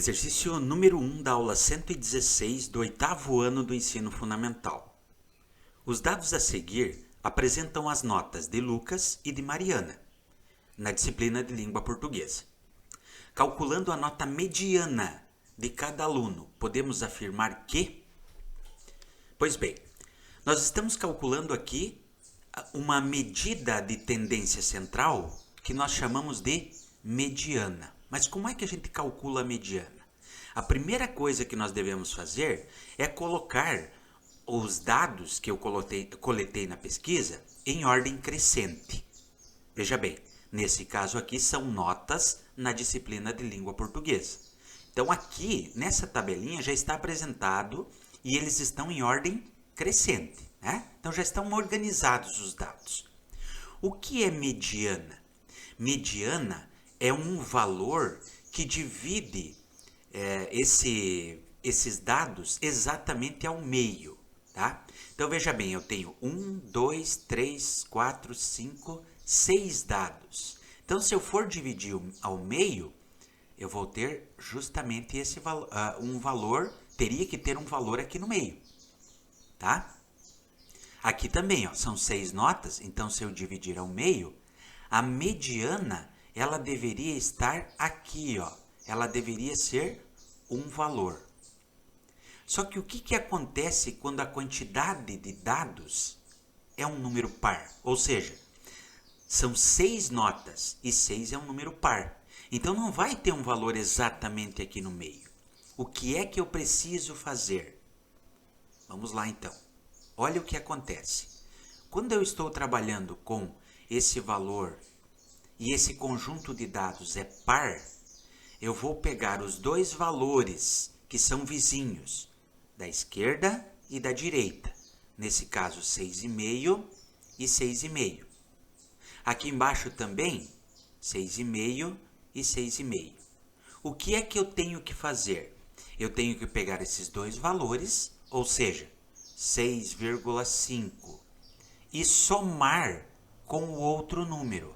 Exercício número 1 da aula 116 do oitavo ano do ensino fundamental. Os dados a seguir apresentam as notas de Lucas e de Mariana, na disciplina de língua portuguesa. Calculando a nota mediana de cada aluno, podemos afirmar que... Pois bem, nós estamos calculando aqui uma medida de tendência central que nós chamamos de mediana. Mas como é que a gente calcula a mediana? A primeira coisa que nós devemos fazer é colocar os dados que eu coletei na pesquisa em ordem crescente. Veja bem, nesse caso aqui são notas na disciplina de língua portuguesa. Então aqui, nessa tabelinha, já está apresentado e eles estão em ordem crescente, né? Então já estão organizados os dados. O que é mediana? Mediana é um valor que divide esses dados exatamente ao meio, tá? Então veja bem, eu tenho 1, 2, 3, 4, 5, 6 dados. Então se eu for dividir ao meio, eu vou ter justamente esse um valor, teria que ter um valor aqui no meio, tá? Aqui também, ó, são 6 notas, então se eu dividir ao meio, a mediana ela deveria estar aqui, ó. Ela deveria ser um valor. Só que o que acontece quando a quantidade de dados é um número par? Ou seja, são 6 notas e 6 é um número par. Então não vai ter um valor exatamente aqui no meio. O que é que eu preciso fazer? Vamos lá então. Olha o que acontece. Quando eu estou trabalhando com esse valor e esse conjunto de dados é par, eu vou pegar os dois valores que são vizinhos, da esquerda e da direita. Nesse caso, 6,5 e 6,5. Aqui embaixo também, 6,5 e 6,5. O que é que eu tenho que fazer? Eu tenho que pegar esses dois valores, ou seja, 6,5, e somar com o outro número.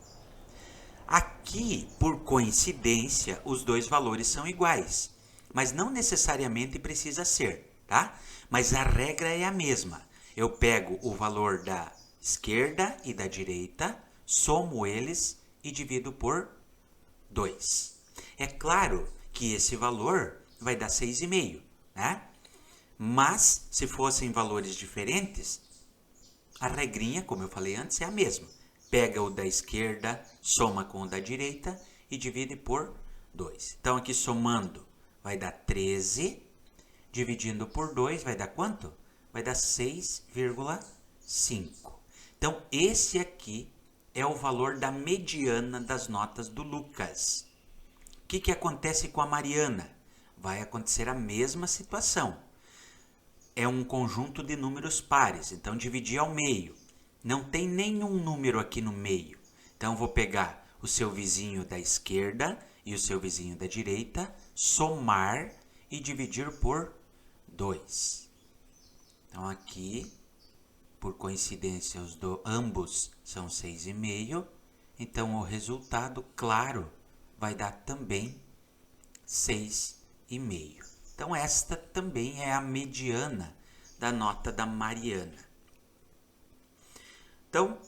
Aqui, por coincidência, os dois valores são iguais, mas não necessariamente precisa ser, tá? Mas a regra é a mesma. Eu pego o valor da esquerda e da direita, somo eles e divido por 2. É claro que esse valor vai dar 6,5, né? Mas, se fossem valores diferentes, a regrinha, como eu falei antes, é a mesma. Pega o da esquerda, soma com o da direita e divide por 2. Então, aqui somando vai dar 13, dividindo por 2 vai dar quanto? Vai dar 6,5. Então, esse aqui é o valor da mediana das notas do Lucas. O que acontece com a Mariana? Vai acontecer a mesma situação. É um conjunto de números pares, então dividir ao meio. Não tem nenhum número aqui no meio. Então, vou pegar o seu vizinho da esquerda e o seu vizinho da direita, somar e dividir por 2. Então, aqui, por coincidência, ambos são 6,5. Então, o resultado, claro, vai dar também 6,5. Então, esta também é a mediana da nota da Mariana. Então,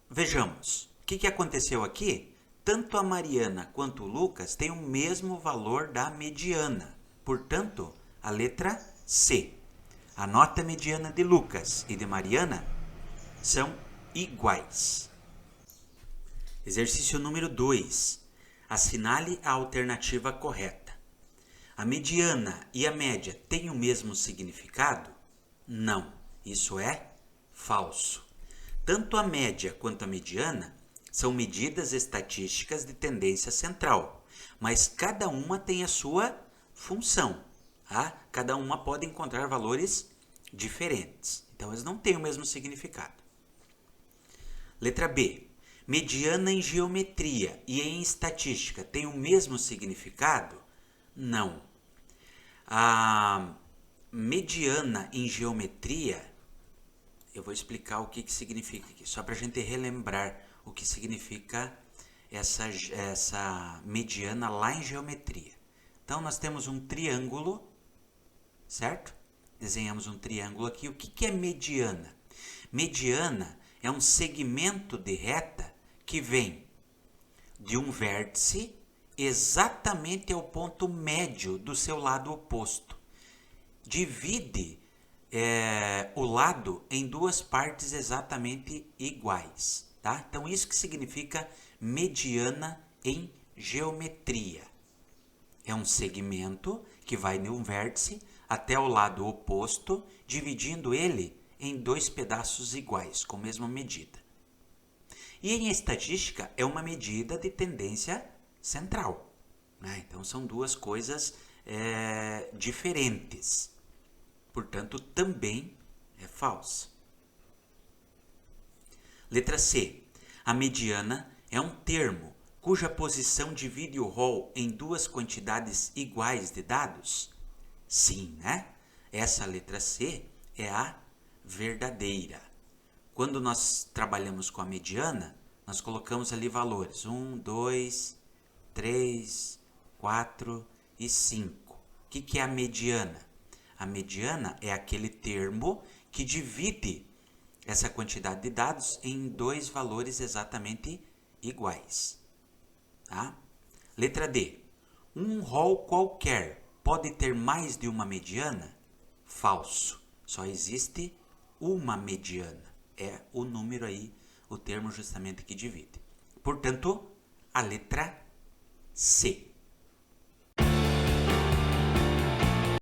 vejamos. O que aconteceu aqui? Tanto a Mariana quanto o Lucas têm o mesmo valor da mediana. Portanto, a letra C. A nota mediana de Lucas e de Mariana são iguais. Exercício número 2. Assinale a alternativa correta. A mediana e a média têm o mesmo significado? Não. Isso é falso. Tanto a média quanto a mediana são medidas estatísticas de tendência central, mas cada uma tem a sua função. Tá? Cada uma pode encontrar valores diferentes. Então, eles não têm o mesmo significado. Letra B. Mediana em geometria e em estatística tem o mesmo significado? Não. A mediana em geometria, eu vou explicar o que significa aqui, só para a gente relembrar o que significa essa mediana lá em geometria. Então, nós temos um triângulo, certo? Desenhamos um triângulo aqui. O que é mediana? Mediana é um segmento de reta que vem de um vértice exatamente ao ponto médio do seu lado oposto. Divide o lado em duas partes exatamente iguais, tá? Então, isso que significa mediana em geometria. É um segmento que vai de um vértice até o lado oposto, dividindo ele em dois pedaços iguais, com a mesma medida. E em estatística é uma medida de tendência central, né? Então são duas coisas diferentes. Portanto, também é falsa. Letra C. A mediana é um termo cuja posição divide o rol em duas quantidades iguais de dados? Sim, né? Essa letra C é a verdadeira. Quando nós trabalhamos com a mediana, nós colocamos ali valores 1, 2, 3, 4 e 5. O que é a mediana? A mediana é aquele termo que divide essa quantidade de dados em dois valores exatamente iguais. Tá? Letra D. Um rol qualquer pode ter mais de uma mediana? Falso. Só existe uma mediana. É o número aí, o termo justamente que divide. Portanto, a letra C.